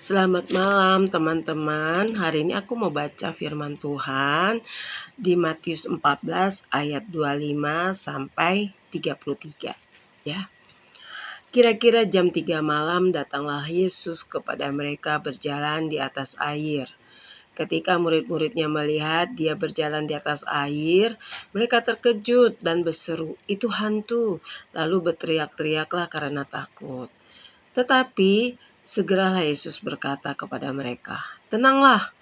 Selamat malam teman-teman. Hari ini aku mau baca firman Tuhan di Matius 14 ayat 25 sampai 33 ya. Kira-kira jam 3 malam datanglah Yesus kepada mereka berjalan di atas air. Ketika murid-muridnya melihat dia berjalan di atas air, mereka terkejut dan berseru, "Itu hantu!" Lalu berteriak-teriaklah karena takut. Tetapi segeralah Yesus berkata kepada mereka, "Tenanglah,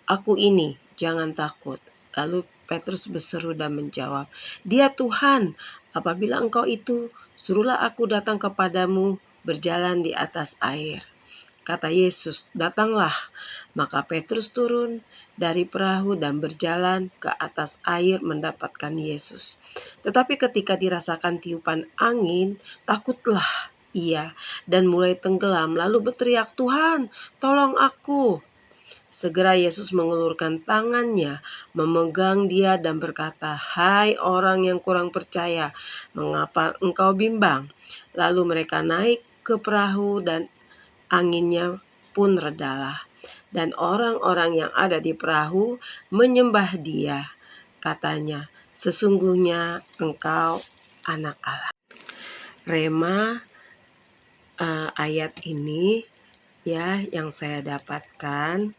aku ini, jangan takut." Lalu Petrus berseru dan menjawab, "Dia Tuhan, apabila engkau itu, suruhlah aku datang kepadamu berjalan di atas air." Kata Yesus, "Datanglah." Maka Petrus turun dari perahu dan berjalan ke atas air mendapatkan Yesus. Tetapi ketika dirasakan tiupan angin, takutlah ia dan mulai tenggelam, lalu berteriak, "Tuhan, tolong aku!" Segera Yesus mengulurkan tangannya, memegang dia dan berkata, "Hai orang yang kurang percaya, mengapa engkau bimbang?" Lalu mereka naik ke perahu dan anginnya pun redalah. Dan orang-orang yang ada di perahu menyembah dia. Katanya, "Sesungguhnya engkau anak Allah." Rema ayat ini ya yang saya dapatkan,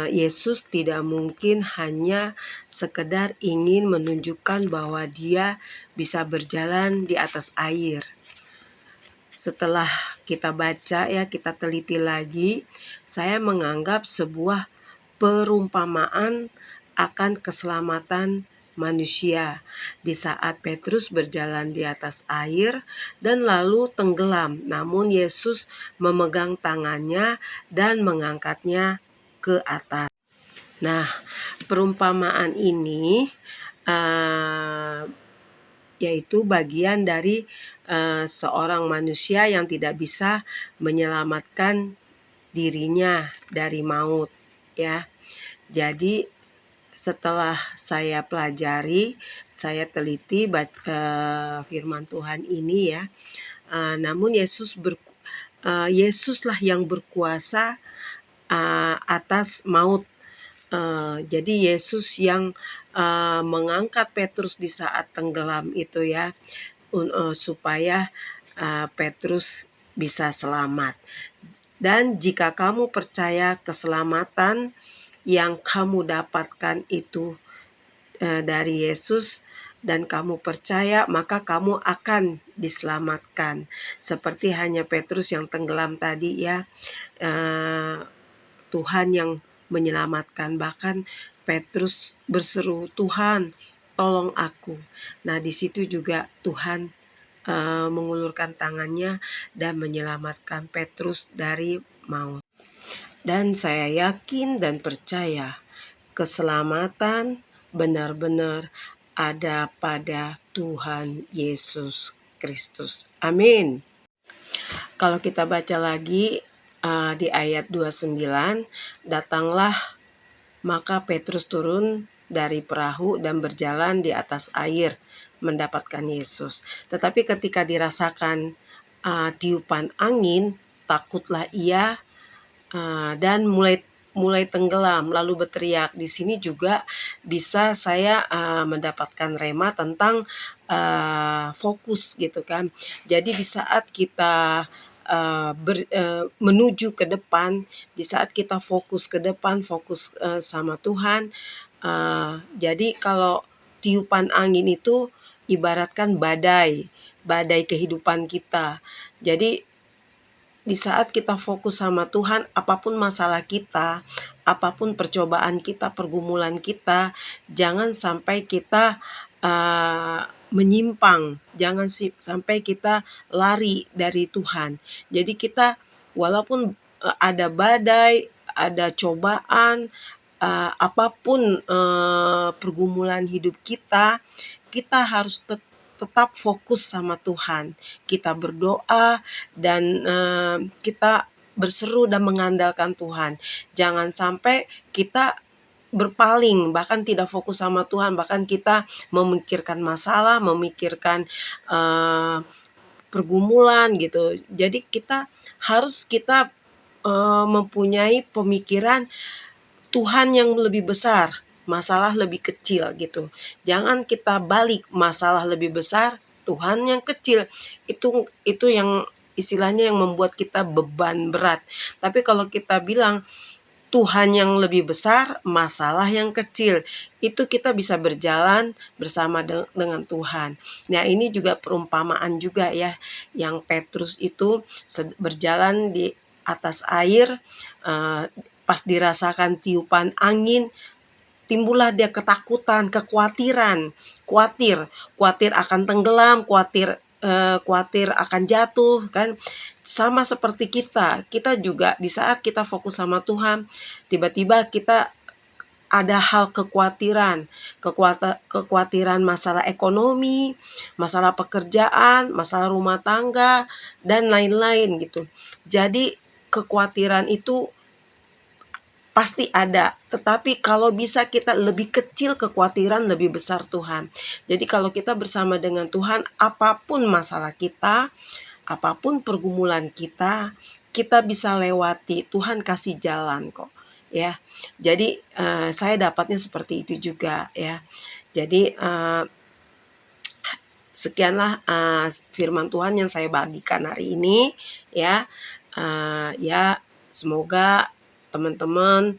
Yesus tidak mungkin hanya sekedar ingin menunjukkan bahwa dia bisa berjalan di atas air. Setelah kita baca ya, kita teliti lagi, saya menganggap sebuah perumpamaan akan keselamatan manusia di saat Petrus berjalan di atas air dan lalu tenggelam, namun Yesus memegang tangannya dan mengangkatnya ke atas. Nah, perumpamaan ini yaitu bagian dari seorang manusia yang tidak bisa menyelamatkan dirinya dari maut ya. Jadi setelah saya pelajari, saya teliti firman Tuhan ini ya. Namun Yesuslah yang berkuasa atas maut. Jadi Yesus yang mengangkat Petrus di saat tenggelam itu ya, supaya Petrus bisa selamat. Dan jika kamu percaya keselamatan yang kamu dapatkan itu dari Yesus dan kamu percaya, maka kamu akan diselamatkan. Seperti hanya Petrus yang tenggelam tadi ya, Tuhan yang menyelamatkan. Bahkan Petrus berseru, "Tuhan, tolong aku." Nah, di situ juga Tuhan mengulurkan tangannya dan menyelamatkan Petrus dari maut. Dan saya yakin dan percaya keselamatan benar-benar ada pada Tuhan Yesus Kristus. Amin. Kalau kita baca lagi di ayat 29, datanglah maka Petrus turun dari perahu dan berjalan di atas air mendapatkan Yesus. Tetapi ketika dirasakan tiupan angin, takutlah ia dan mulai tenggelam lalu berteriak. Di sini juga bisa saya mendapatkan rema tentang fokus gitu kan. Jadi di saat kita menuju ke depan, di saat kita fokus ke depan, fokus sama Tuhan. Jadi kalau tiupan angin itu ibaratkan badai kehidupan kita. Jadi di saat kita fokus sama Tuhan, apapun masalah kita, apapun percobaan kita, pergumulan kita, jangan sampai kita menyimpang, jangan sampai kita lari dari Tuhan. Jadi kita walaupun ada badai, ada cobaan, apapun pergumulan hidup kita, kita harus tetap fokus sama Tuhan. Kita berdoa dan kita berseru dan mengandalkan Tuhan. Jangan sampai kita berpaling, bahkan tidak fokus sama Tuhan, bahkan kita memikirkan masalah, memikirkan pergumulan gitu. Jadi kita mempunyai pemikiran Tuhan yang lebih besar, masalah lebih kecil gitu. Jangan kita balik, masalah lebih besar, Tuhan yang kecil. Itu yang istilahnya yang membuat kita beban berat. Tapi kalau kita bilang Tuhan yang lebih besar, masalah yang kecil, itu kita bisa berjalan bersama dengan Tuhan. Nah, ini juga perumpamaan juga ya, yang Petrus itu berjalan di atas air, pas dirasakan tiupan angin, timbullah dia ketakutan, kekhawatiran, khawatir akan tenggelam, khawatir akan jatuh kan. Sama seperti kita juga di saat kita fokus sama Tuhan, tiba-tiba kita ada hal kekhawatiran masalah ekonomi, masalah pekerjaan, masalah rumah tangga, dan lain-lain gitu. Jadi kekhawatiran itu pasti ada, tetapi kalau bisa kita lebih kecil kekhawatiran, lebih besar Tuhan. Jadi kalau kita bersama dengan Tuhan, apapun masalah kita, apapun pergumulan kita bisa lewati, Tuhan kasih jalan kok, ya. Jadi, saya dapatnya seperti itu juga ya. Jadi, sekianlah, firman Tuhan yang saya bagikan hari ini ya. Ya semoga teman-teman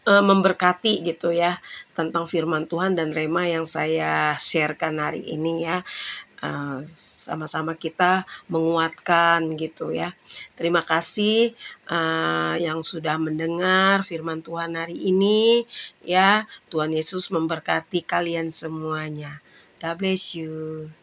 memberkati gitu ya, tentang firman Tuhan dan rema yang saya sharekan hari ini ya. Sama-sama kita menguatkan gitu ya. Terima kasih, yang sudah mendengar firman Tuhan hari ini ya. Tuhan Yesus memberkati kalian semuanya. God bless you.